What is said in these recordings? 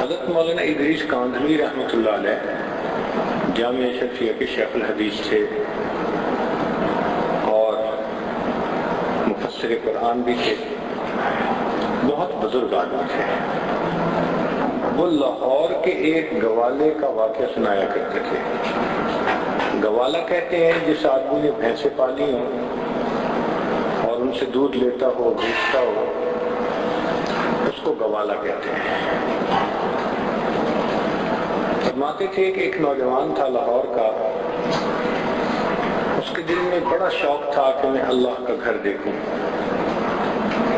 حضرت مولانا ادریس کاندھوی رحمۃ اللہ علیہ جامعہ اشرفیہ کے شیخ الحدیث تھے اور مفسر قرآن بھی تھے، بہت بزرگ آدمی تھے۔ وہ لاہور کے ایک گوالے کا واقعہ سنایا کرتے تھے۔ گوالا کہتے ہیں جس آدمی نے بھینسیں پالی ہوں اور ان سے دودھ لیتا ہو، بیچتا ہو، اس کو گوالا کہتے ہیں۔ فرماتے تھے کہ ایک نوجوان تھا لاہور کا، اس کے دل میں بڑا شوق تھا کہ میں اللہ کا گھر دیکھوں،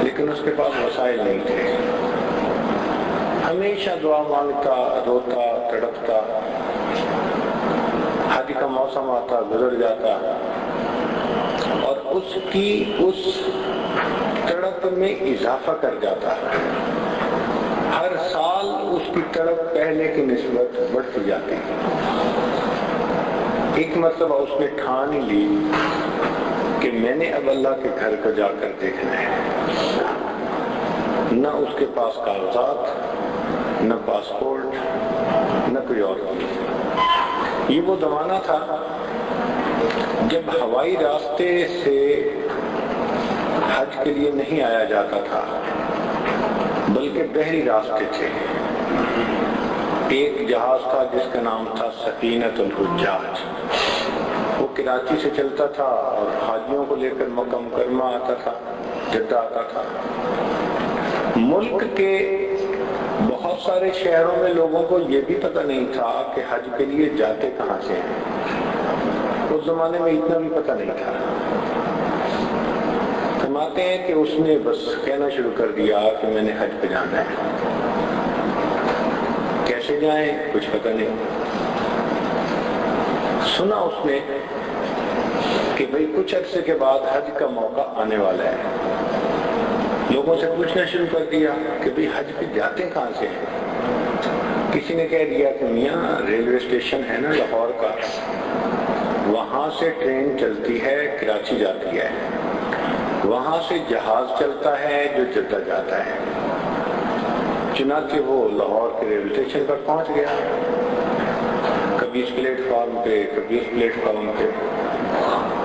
لیکن اس کے پاس وسائل نہیں تھے۔ ہمیشہ دعا مانگتا، روتا، تڑپتا، حج کا موسم آتا، گزر جاتا، اور اس کی اس تڑپ میں اضافہ کر جاتا۔ ہر سال اس کی تڑپ پہلے کی نسبت بڑھتی جاتی۔ ایک مرتبہ اس نے ٹھان لی کہ میں نے اب اللہ کے گھر کو جا کر دیکھنا ہے۔ نہ اس کے پاس کاغذات، نہ پاسپورٹ، نہ کوئی اور چیز۔ یہ وہ زمانہ تھا جب ہوائی راستے سے حج کے لیے نہیں آیا جاتا تھا، بلکہ بحری راستے تھے۔ ایک جہاز تھا جس کا نام تھا سفینۃ الحجاج، وہ کراچی سے چلتا تھا اور حاجیوں کو لے کر مکہ مکرمہ آتا تھا، جدہ آتا تھا۔ ملک کے بہت سارے شہروں میں لوگوں کو یہ بھی پتہ نہیں تھا کہ حج کے لیے جاتے کہاں سے ہیں۔ اس زمانے میں اتنا بھی پتہ نہیں تھا۔ فرماتے ہیں کہ اس نے بس کہنا شروع کر دیا کہ میں نے حج پہ جانا ہے۔ کیسے جائیں کچھ پتہ نہیں۔ سنا اس نے کہ بھئی کچھ عرصے کے بعد حج کا موقع آنے والا ہے۔ لوگوں سے پوچھنا شروع کر دیا کہ بھئی حج پہ جاتے کہاں سے ہیں۔ کسی نے کہہ دیا کہ میاں ریلوے اسٹیشن ہے نا لاہور کا، وہاں سے ٹرین چلتی ہے، کراچی جاتی ہے، وہاں سے جہاز چلتا ہے جو جدہ جاتا ہے۔ چنانچہ وہ لاہور کے ریلوے اسٹیشن پر پہنچ گیا، کبھی اس پلیٹ فارم پہ، کبھی اس پلیٹ فارم پہ،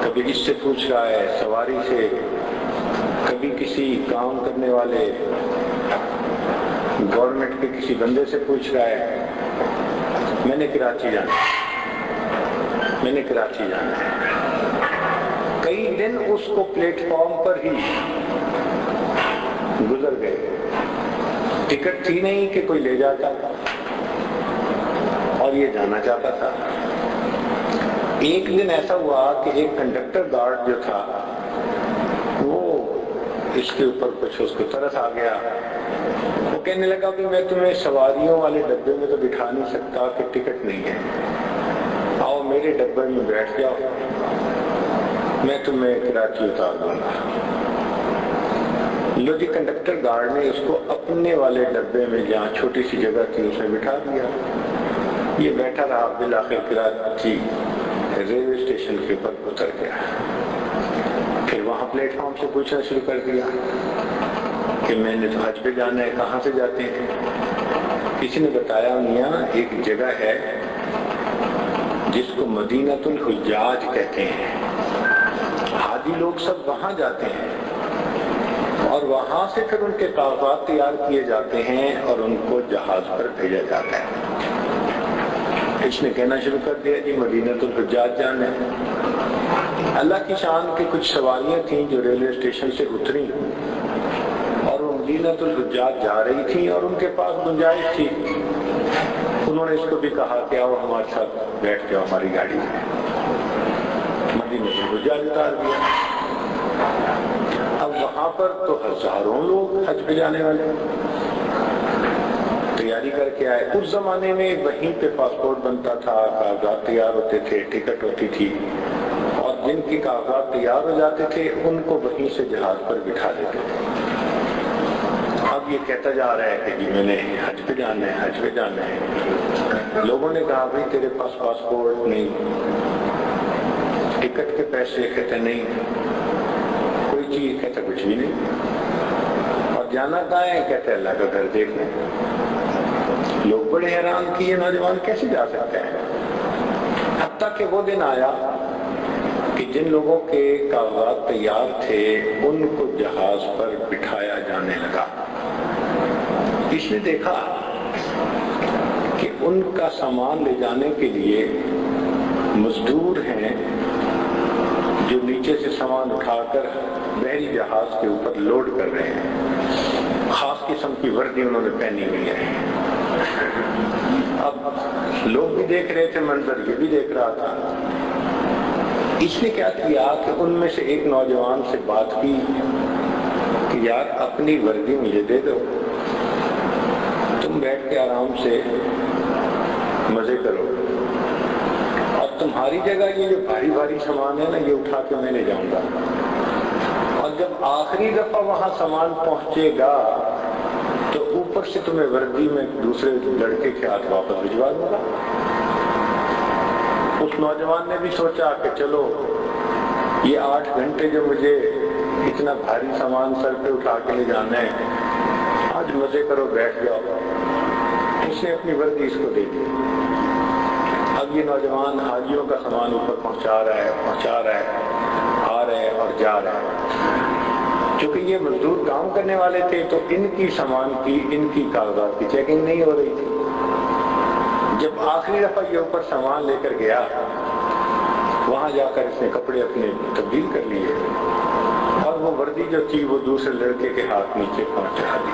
کبھی اس سے پوچھ رہا ہے سواری سے، کبھی کسی کام کرنے والے گورنمنٹ کے کسی بندے سے پوچھ رہا ہے میں نے کراچی جانا ہے، میں نے کراچی جانا ہے۔ کئی دن اس کو پلیٹ فارم پر ہی گزر گئے، ٹکٹ تھی نہیں کہ کوئی لے جاتا، اور یہ جانا چاہتا تھا۔ ایک دن ایسا ہوا کہ ایک کنڈکٹر گارڈ جو تھا وہ اس کے اوپر کچھ اس کو ترس آ گیا۔ وہ کہنے لگا کہ میں تمہیں سواریوں والے ڈبے میں تو بٹھا نہیں سکتا کہ ٹکٹ نہیں ہے، آؤ میرے ڈبے میں بیٹھ جاؤ، میں تمہیں کراچی اتار دوں گا۔ لو جی، کنڈکٹر گارڈ نے اس کو اپنے والے ڈبے میں جہاں چھوٹی سی جگہ تھی اس میں بٹھا دیا۔ یہ بیٹھا رہا، بالآخر کراچی ریلوے اسٹیشن کے اوپر اتر گیا۔ پھر وہاں پلیٹ فارم سے پوچھنا شروع کر دیا کہ میں نے تو حج پہ جانا ہے، کہاں سے جاتے ہیں؟ کسی نے بتایا میاں ایک جگہ ہے جس کو مدینۃ الحجاج کہتے ہیں، حاجی لوگ سب وہاں جاتے ہیں اور وہاں سے پھر ان کے کاغذات تیار کیے جاتے ہیں اور ان کو جہاز پر بھیجا جاتا ہے۔ اس نے کہنا شروع کر دیا جی مدینۃ الحجاج جانا ہے۔ اللہ کی شان کی کچھ سواریاں تھیں جو ریلوے اسٹیشن سے اتری اور وہ مدینۃ الحجاج جا رہی تھیں اور ان کے پاس گنجائش تھی۔ انہوں نے اس کو بھی کہا کہ آؤ ہمارے ساتھ بیٹھ جاؤ ہماری گاڑی میں۔ مدینۃ الحجاج اتار دیا۔ اب وہاں پر تو ہزاروں لوگ حج پہ جانے والے تیاری کر کے آئے۔ اس زمانے میں وہیں پہ پاسپورٹ بنتا تھا، کاغذات تیار ہوتے تھے، ٹکٹ ہوتی تھی، اور جن کی کاغذات تیار ہو جاتے تھے ان کو وہیں سے جہاز پر بٹھا دیتے تھے۔ اب یہ کہتا جا رہا ہے کہ جی میں نے حج پہ جانا ہے، حج پہ جانا ہے۔ لوگوں نے کہا بھائی تیرے پاس پاسپورٹ نہیں، ٹکٹ کے پیسے، کہتے نہیں، کوئی چیز، کہتا کچھ بھی نہیں، اور جانا کہاں ہے؟ کہتے اللہ کا گھر دیکھنا۔ لوگ بڑے حیران کہ یہ نوجوان کیسے جا سکتے ہیں، حتیٰ کہ وہ دن آیا کہ جن لوگوں کے کاغذات تیار تھے ان کو جہاز پر بٹھایا جانے لگا۔ اس نے دیکھا کہ ان کا سامان لے جانے کے لیے مزدور ہیں جو نیچے سے سامان اٹھا کر بحری جہاز کے اوپر لوڈ کر رہے ہیں، خاص قسم کی وردی انہوں نے پہنی ہوئی ہے۔ اب لوگ بھی دیکھ رہے تھے منظر، یہ بھی دیکھ رہا تھا۔ اس نے کیا کیا کہ ان میں سے ایک نوجوان سے بات کی کہ یار اپنی وردی مجھے دے دو، تم بیٹھ کے آرام سے مزے کرو، اور تمہاری جگہ یہ جو بھاری بھاری سامان ہے نا یہ اٹھا کے میں لے جاؤں گا، اور جب آخری دفعہ وہاں سامان پہنچے گا تو اوپر سے تمہیں وردی میں دوسرے لڑکے کے ہاتھ واپس بھجوا دوں گا۔ اس نوجوان نے بھی سوچا کہ چلو یہ 8 گھنٹے جو مجھے اتنا بھاری سامان سر پہ اٹھا کے لے جانا ہے، آج مزے کرو، بیٹھ جاؤ۔ اس نے اپنی وردی اس کو دے دی۔ اب یہ نوجوان حاجیوں کا سامان اوپر پہنچا رہا ہے، آ رہا ہے اور جا رہا ہے۔ چونکہ یہ مزدور کام کرنے والے تھے تو ان کی سامان کی، ان کی کاغذات کی چیکنگ نہیں ہو رہی تھی۔ جب آخری دفعہ یہ اوپر سامان لے کر گیا، وہاں جا کر اس نے کپڑے اپنے تبدیل کر لیے اور وہ وردی جو تھی وہ دوسرے لڑکے کے ہاتھ نیچے پہنچا دی۔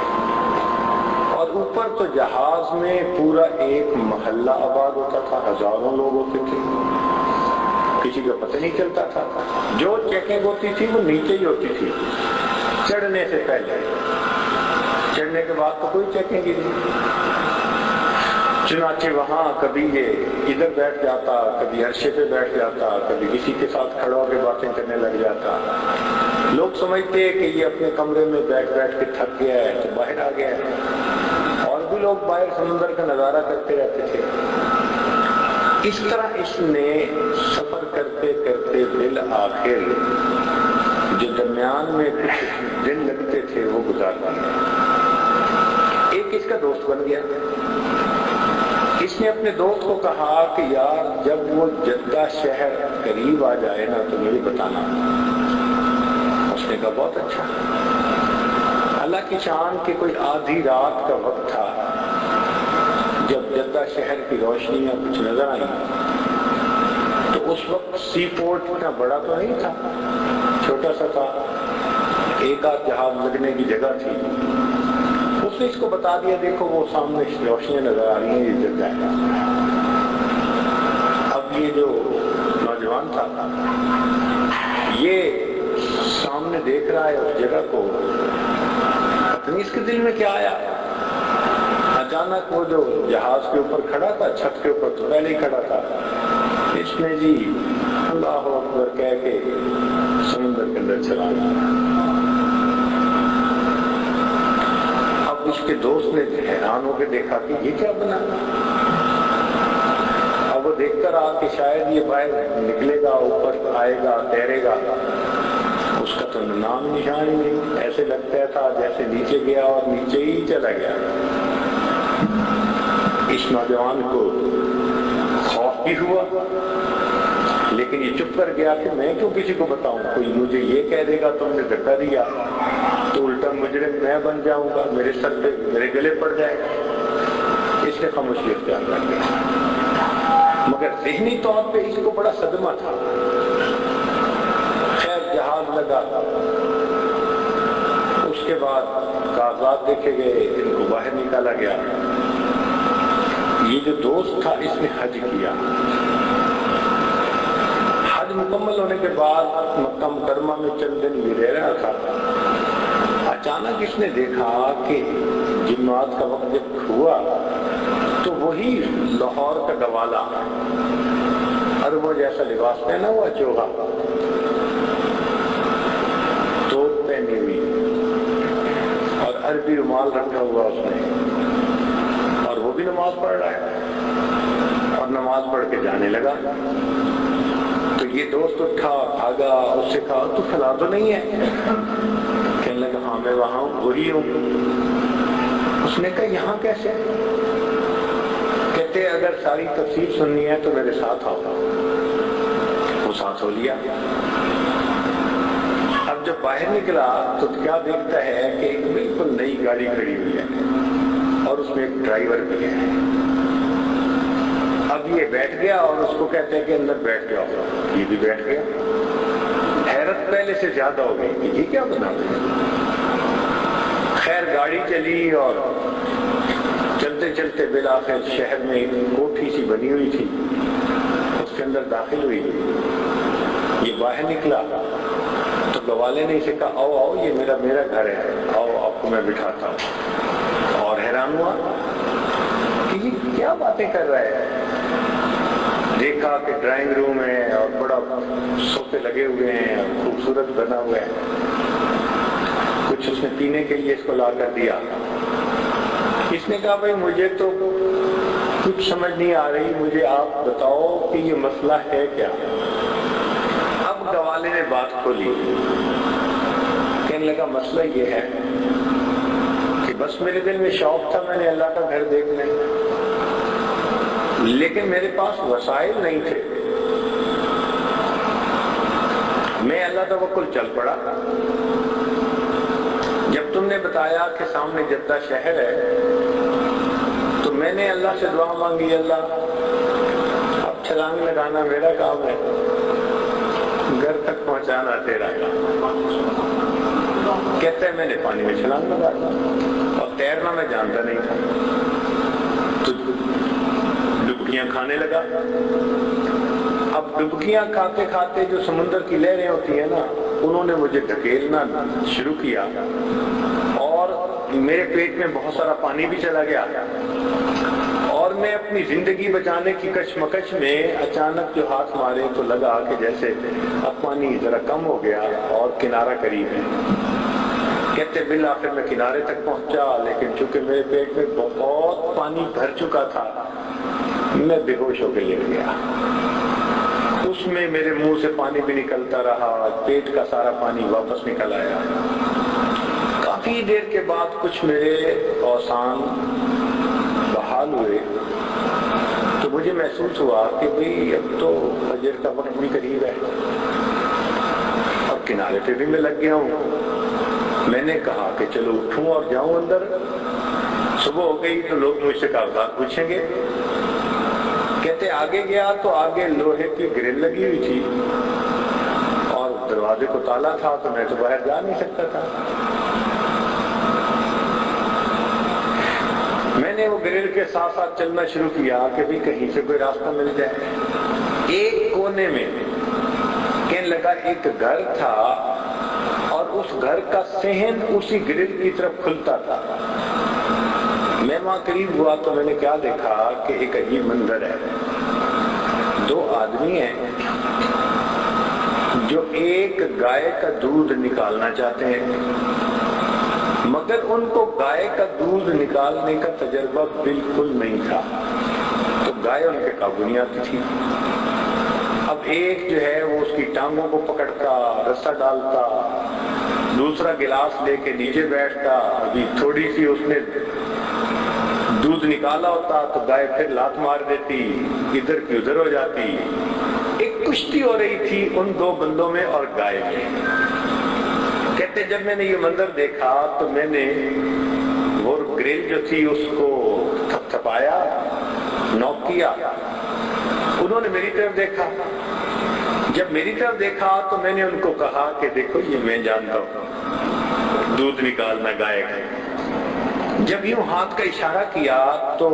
اور اوپر تو جہاز میں پورا ایک محلہ آباد ہوتا تھا، ہزاروں لوگ ہوتے تھے، کسی کا پتہ نہیں چلتا تھا۔ جو چیکنگ ہوتی تھی وہ نیچے ہی ہوتی تھی، چڑھنے سے پہلے، چڑھنے کے بعد تو کوئی چیکنگ ہی نہیں۔ چنانچہ وہاں کبھی یہ ادھر بیٹھ جاتا، کبھی عرشے پہ بیٹھ جاتا، کبھی کسی کے ساتھ کھڑا ہو کے باتیں کرنے لگ جاتا۔ لوگ سمجھتے کہ یہ اپنے کمرے میں بیٹھ کے تھک گیا ہے تو باہر آ گیا ہے، اور بھی لوگ باہر سمندر کا نظارہ کرتے رہتے تھے۔ اس طرح اس نے سفر کرتے کرتے بالآخر جو درمیان میں کچھ دن لگتے تھے وہ گزار دیے۔ ایک اس کا دوست بن گیا۔ اس نے اپنے دوست کو کہا کہ یار جب وہ جدہ شہر قریب آ جائے نا تو مجھے بتانا۔ اس نے کہا بہت اچھا۔ اللہ کی شان کہ کوئی آدھی رات کا وقت تھا جب جدہ شہر کی روشنیاں کچھ نظر آئیں، تو اس وقت سی پورٹ اتنا بڑا تو نہیں تھا، چھوٹا سا تھا، ایک آدھ جہاز لگنے کی جگہ تھی۔ اس نے اس کو بتا دیا دیکھو وہ سامنے روشنیاں نظر آ رہی ہیں، یہ جگہ ہے۔ اب یہ جو نوجوان تھا یہ سامنے دیکھ رہا ہے اس جگہ کو، پتہ نہیں اس کے دل میں کیا آیا۔ اچانک وہ جو جہاز کے اوپر کھڑا تھا، چھت کے اوپر تو پہلے ہی کھڑا تھا، اس نے جی اللہ اکبر کہہ کے سمندر کے اندر چلا گیا۔ اس کے دوست نے حیران ہو کے دیکھا کہ یہ کیا بنا۔ اب وہ دیکھ کر آ کہ شاید یہ باہر نکلے گا، اوپر آئے گا، تیرے گا، اس کا تو نام نشان ہی نہیں۔ ایسے لگتا تھا جیسے نیچے گیا اور نیچے ہی چلا گیا۔ اس نوجوان کو خوف بھی ہوا، لیکن یہ چپ کر گیا کہ میں کیوں کسی کو بتاؤں، کوئی مجھے یہ کہہ دے گا تم نے دھکا دیا تو الٹا مجرم میں بن جاؤں گا، میرے سر پہ میرے گلے پڑ جائے گا۔ اس نے خاموشی اختیار کر لیا، مگر ذہنی طور پہ اس کو بڑا صدمہ تھا۔ خیر جہاز لگا، اس کے بعد کاغذات دیکھے گئے، ان کو باہر نکالا گیا۔ یہ جو دوست تھا اس نے حج کیا۔ حج مکمل ہونے کے بعد مکہ مکرمہ میں چند دن یہ رہ رہا تھا۔ اچانک اس نے دیکھا کہ جمعرات کا وقت جب ہوا تو وہی لاہور کا گوالا، عربوں جیسا لباس پہنا ہوا، چوغا، توپ پہنی ہوئی اور عربی رومال رکھا ہوا اس نے، اور وہ بھی نماز پڑھ رہا ہے اور نماز پڑھ کے جانے لگا۔ تو یہ دوست اٹھا، بھاگا، اس سے کہا تو فلاں تو نہیں ہے؟ کہنے لگا ہاں میں وہاں ہوں، وہی ہوں۔ اس نے کہا یہاں کیسے؟ کہتے اگر ساری تفسیر سننی ہے تو میرے ساتھ آؤ. وہ ساتھ ہو لیا. اب جب باہر نکلا تو کیا دیکھتا ہے کہ ایک بالکل نئی گاڑی کھڑی ہوئی ہے اور اس میں ایک ڈرائیور بھی ہے. اب یہ بیٹھ گیا اور اس کو کہتے ہیں کہ اندر بیٹھ جاؤ. یہ بھی بیٹھ گیا. حیرت پہلے سے زیادہ ہو گئی کہ یہ کیا بنا دیا. خیر گاڑی چلی اور چلتے چلتے بالآخر شہر میں ایک کوٹھی سی بنی ہوئی تھی, اس کے اندر داخل ہوئی. یہ باہر نکلا تو گوالے نے اسے کہا آؤ آؤ یہ میرا گھر ہے, آؤ آپ کو میں بٹھاتا ہوں. اور حیران ہوا کہ یہ کیا باتیں کر رہا ہے. دیکھا کہ ڈرائنگ روم ہے اور بڑا صوفے لگے ہوئے ہیں اور خوبصورت بنا ہوا ہے. کچھ اس نے پینے کے لیے اس کو لا کر دیا. اس نے کہا بھائی مجھے تو کچھ سمجھ نہیں آ رہی, مجھے آپ بتاؤ کہ یہ مسئلہ ہے کیا. اب گوالے نے بات کھولی. کہنے لگا مسئلہ یہ ہے کہ بس میرے دل میں شوق تھا میں نے اللہ کا گھر دیکھنا, لیکن میرے پاس وسائل نہیں تھے. میں اللہ توکل چل پڑا. جب تم نے بتایا کہ سامنے جدہ شہر ہے تو میں نے اللہ سے دعا مانگی, اللہ اب چھلانگ لگانا میرا کام ہے, گھر تک پہنچانا تیرا کام. کہتے ہیں میں نے پانی میں چھلانگ لگا دی اور تیرنا میں جانتا نہیں تھا تو ڈبکیاں کھانے لگا. اب ڈبکیاں کھاتے کھاتے جو سمندر کی لہریں ہوتی ہیں نا, انہوں نے مجھے دھکیلنا شروع کیا اور میرے پیٹ میں بہت سارا پانی بھی چلا گیا. اور میں اپنی زندگی بچانے کی کشمکش میں اچانک جو ہاتھ مارے تو لگا کہ جیسے اب پانی ذرا کم ہو گیا اور کنارہ قریب ہے. کہتے بالآخر میں کنارے تک پہنچا, لیکن چونکہ میرے پیٹ میں بہت پانی بھر چکا تھا میں بے ہوش ہو کے لیٹ گیا. اس میں میرے منہ سے پانی بھی نکلتا رہا, پیٹ کا سارا پانی واپس نکل آیا. کافی دیر کے بعد کچھ میرے اوسان بحال ہوئے تو مجھے محسوس ہوا کہ بھئی اب تو فجر کا وقت بھی قریب ہے اور کنارے پہ بھی میں لگ گیا ہوں. میں نے کہا کہ چلو اٹھوں اور جاؤں اندر. صبح ہو گئی تو لوگ مجھ سے کاغذات پوچھیں گے. کہتے آگے گیا تو آگے لوہے کی گرل لگی ہوئی تھی اور دروازے کو تالا تھا تو میں تو باہر جا نہیں سکتا تھا. میں نے وہ گرل کے ساتھ ساتھ چلنا شروع کیا کہ بھی کہیں سے کوئی راستہ مل جائے. ایک کونے میں کہنے لگا ایک گھر تھا اور اس گھر کا صحن اسی گرل کی طرف کھلتا تھا. میں وہاں قریب ہوا تو میں نے کیا دیکھا کہ ایک عجیب منظر ہے. دو آدمی ہیں جو ایک گائے کا دودھ نکالنا چاہتے ہیں, مگر ان کو گائے کا دودھ نکالنے کا تجربہ بالکل نہیں تھا تو گائے ان کے قابو نہیں آتی تھی. اب ایک جو ہے وہ اس کی ٹانگوں کو پکڑتا, رسا ڈالتا, دوسرا گلاس لے کے نیچے بیٹھتا. ابھی تھوڑی سی اس نے دودھ نکالا ہوتا تو گائے پھر لات مار دیتی, ادھر کی ادھر ہو جاتی. ایک کشتی ہو رہی تھی ان دو بندوں میں اور گائے میں. کہتے جب میں نے یہ منظر دیکھا تو میں نے وہ گریل جو تھی اس کو تھپ تھپایا, نوک کیا. انہوں نے میری طرف دیکھا. جب میری طرف دیکھا تو میں نے ان کو کہا کہ دیکھو یہ میں جانتا ہوں دودھ نکالنا گائے کا. جب یوں ہاتھ کا اشارہ کیا تو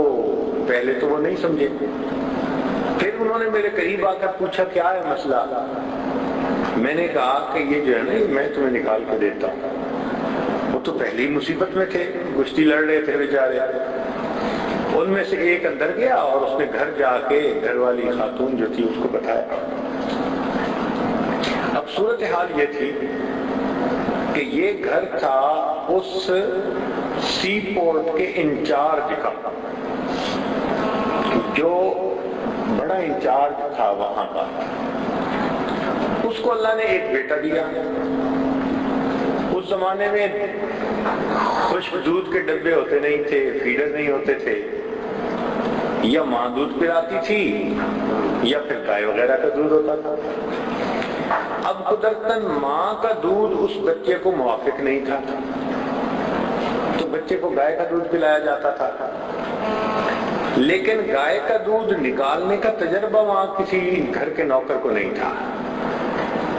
پہلے تو وہ نہیں سمجھے. پھر انہوں نے میرے قریب آ کر پوچھا کیا ہے مسئلہ. میں نے کہا کہ یہ جو ہے نا میں تمہیں نکال کے دیتا ہوں. وہ تو پہلی مصیبت میں تھے, گشتی لڑ رہے تھے بیچارے. ان میں سے ایک اندر گیا اور اس نے گھر جا کے گھر والی خاتون جو تھی اس کو بتایا. اب صورتحال یہ تھی کہ یہ گھر تھا اس سی پورٹ کے انچارج کا, جو بڑا انچارج تھا وہاں کا. اس کو اللہ نے ایک بیٹا دیا. اس زمانے میں خشک دودھ کے ڈبے ہوتے نہیں تھے, فیڈر نہیں ہوتے تھے, یا ماں دودھ پلاتی تھی یا پھر گائے وغیرہ کا دودھ ہوتا تھا۔ اب قدرتاً ماں کا دودھ اس بچے کو موافق نہیں تھا تو بچے کو گائے کا دودھ پلایا جاتا تھا، لیکن گائے کا دودھ نکالنے کا تجربہ وہاں کسی گھر کے نوکر کو نہیں تھا،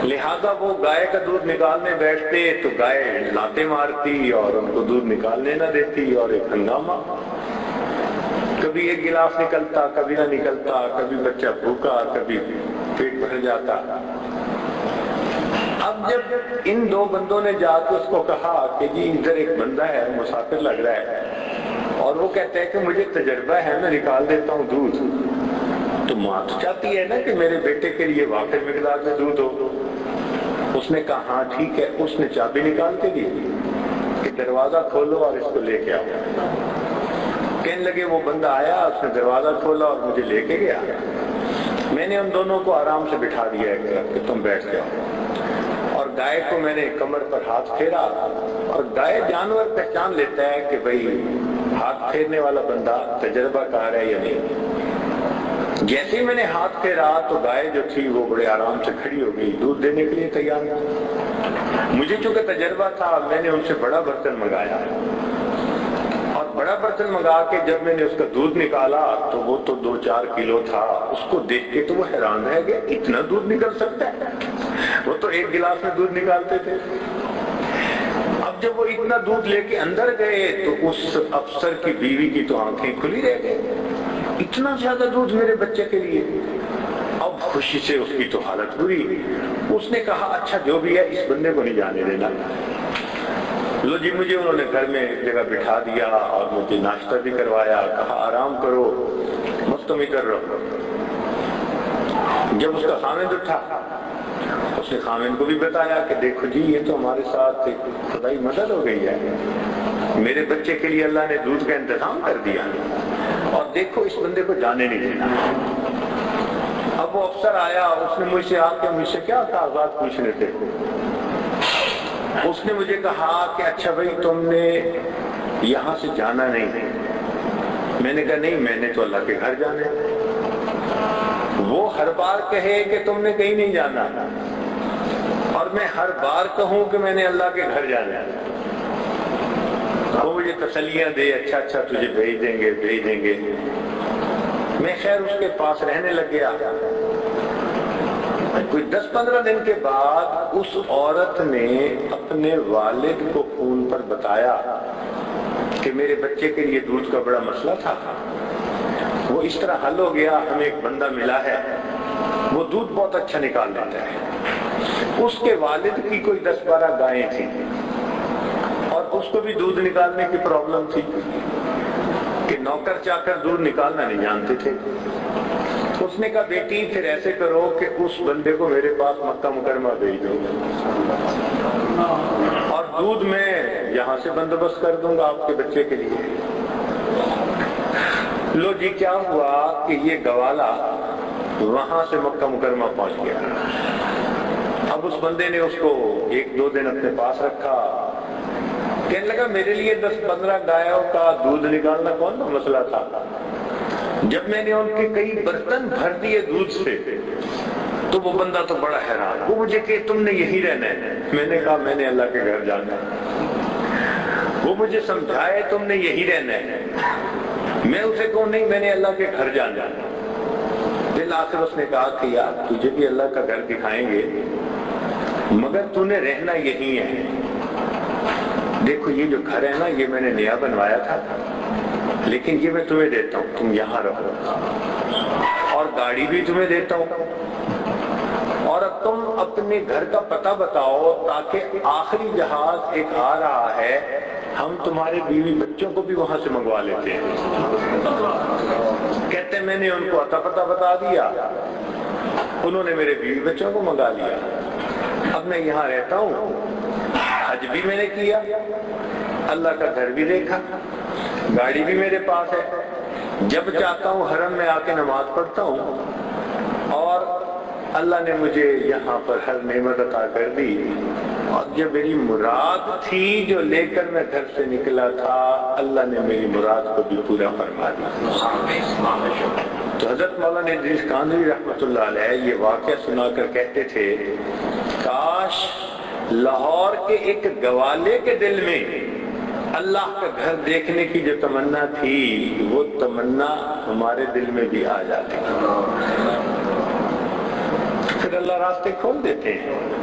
لہذا وہ گائے کا دودھ نکالنے بیٹھتے تو گائے لاتے مارتی اور ان کو دودھ نکالنے نہ دیتی، اور ایک ہنگامہ، کبھی ایک گلاس نکلتا کبھی نہ نکلتا، کبھی بچہ بھوکا کبھی پیٹ بھر جاتا۔ اب جب ان دو بندوں نے جا کے اس کو کہا کہ جی ادھر ایک بندہ ہے مسافر لگ رہا ہے اور وہ کہتا ہے کہ مجھے تجربہ ہے میں نکال دیتا ہوں دودھ، تو ماں تو چاہتی ہے نا کہ میرے بیٹے کے لیے واقعی مقدار میں دودھ ہو۔ اس نے کہا ہاں ٹھیک ہے، اس نے چابی نکال کے دی کہ دروازہ کھولو اور اس کو لے کے آؤ۔ کہنے لگے وہ بندہ آیا، اس نے دروازہ کھولا اور مجھے لے کے گیا۔ میں نے ان دونوں کو آرام سے بٹھا دیا ایک طرف کہ تم بیٹھ جاؤ، اور گائے کو میں نے کمر پر ہاتھ پھیرا، اور گائے جانور پہچان لیتا ہے کہ بھئی ہاتھ پھیرنے والا بندہ تجربہ کار ہے یا نہیں۔ جیسے ہی میں نے ہاتھ پھیرا تو گائے جو تھی وہ بڑے آرام سے کھڑی ہو گئی، دودھ دینے کے لیے تیار تھی۔ مجھے چونکہ تجربہ تھا میں نے ان سے بڑا برتن منگایا، اور بڑا برتن منگا کے جب میں نے اس کا دودھ نکالا تو وہ تو 2-4 کلو تھا۔ اس کو دیکھ کے تو وہ حیران رہ گیا، اتنا دودھ نکل سکتا ہے؟ وہ تو ایک گلاس میں دودھ نکالتے تھے۔ اب جب وہ اتنا دودھ لے کے اندر گئے تو اس افسر کی بیوی کی تو آنکھیں کھلی رہ گئی، اتنا زیادہ دودھ میرے بچے کے لیے۔ اب خوشی سے اس کی تو حالت بری، اس نے کہا اچھا جو بھی ہے اس بندے کو نہیں جانے دینا۔ لو جی مجھے انہوں نے گھر میں ایک جگہ بٹھا دیا اور مجھے ناشتہ بھی کروایا، کہا آرام کرو مستمی کر رہو۔ جب اس کا خامند اٹھا اس نے خامند کو بھی بتایا کہ دیکھو جی یہ تو ہمارے ساتھ ایک خدائی مدد ہو گئی ہے، میرے بچے کے لیے اللہ نے دودھ کا انتظام کر دیا، اور دیکھو اس بندے کو جانے نہیں دینا۔ اب وہ افسر آیا، اس نے مجھ سے آ کے مجھ سے کیا کاغذات پوچھنے تھے۔ اس نے مجھے کہا کہ اچھا بھائی تم نے یہاں سے جانا نہیں۔ میں نے کہا نہیں میں نے تو اللہ کے گھر جانا ہے۔ وہ ہر بار کہے کہ تم نے کہیں نہیں جانا، اور میں ہر بار کہوں کہ میں نے اللہ کے گھر جانا ہے، وہ مجھے تسلیاں دے اچھا تجھے بھیج دیں گے۔ میں خیر اس کے پاس رہنے لگ گیا۔ کوئی 10-15 دن کے بعد اس عورت نے اپنے والد کو فون پر بتایا کہ میرے بچے کے لیے دودھ کا بڑا مسئلہ تھا، وہ اس طرح حل ہو گیا، ہمیں ایک بندہ ملا ہے وہ دودھ بہت اچھا نکال لیتا ہے۔ اس کے والد کی کوئی 10-12 گائیں تھیں اور اس کو بھی دودھ نکالنے کی پرابلم تھی کہ نوکر چاکر دودھ نکالنا نہیں جانتے تھے۔ اس نے کہا بیٹی پھر ایسے کرو کہ اس بندے کو میرے پاس مکہ مکرمہ بھیج دو، اور دودھ میں یہاں سے بندوبست کر دوں گا آپ کے بچے کے لیے۔ لو جی کیا ہوا کہ یہ گوالا وہاں سے مکہ مکرمہ پہنچ گیا۔ اب اس بندے نے اس کو 1-2 دن اپنے پاس رکھا، کہنے لگا میرے لیے 10-15 گایوں کا دودھ نکالنا کون سا مسئلہ تھا۔ جب میں نے ان کے کئی برتن بھر دیے دودھ سے تو وہ بندہ تو بڑا حیران، وہ مجھے کہ تم نے یہی رہنا ہے۔ میں نے کہا میں نے اللہ کے گھر جانا ہے۔ وہ مجھے سمجھائے تم نے یہی رہنا ہے، میں اسے کہوں نہیں میں نے اللہ کے گھر جانا ہے۔ بالآخر اس نے کہا کہ یار تجھے بھی اللہ کا گھر دکھائیں گے مگر تو نے رہنا یہی ہے۔ دیکھو یہ جو گھر ہے نا یہ میں نے نیا بنوایا تھا، لیکن یہ میں تمہیں دیتا ہوں تم یہاں رہو، اور گاڑی بھی تمہیں دیتا ہوں، اور اب تم اپنے گھر کا پتہ بتاؤ تاکہ آخری جہاز ایک آ رہا ہے ہم تمہارے بیوی بچوں کو بھی وہاں سے منگوا لیتے ہیں۔ کہتے میں نے ان کو اتا پتہ بتا دیا، انہوں نے میرے بیوی بچوں کو منگا لیا، اب میں یہاں رہتا ہوں، حج بھی میں نے کیا، اللہ کا گھر بھی دیکھا، گاڑی بھی میرے پاس ہے، جب چاہتا ہوں حرم میں آ کے نماز پڑھتا ہوں، اور اللہ نے مجھے یہاں پر ہر نعمت عطا کر دی، اور جو میری مراد تھی جو لے کر میں گھر سے نکلا تھا، اللہ نے میری مراد کو بھی پورا فرما دیا۔ تو حضرت مولانا ادریس کاندھوی رحمۃ اللہ علیہ یہ واقعہ سنا کر کہتے تھے، کاش لاہور کے ایک گوالے کے دل میں اللہ کا گھر دیکھنے کی جو تمنا تھی وہ تمنا ہمارے دل میں بھی آ جاتی، پھر اللہ راستے کھول دیتے ہیں۔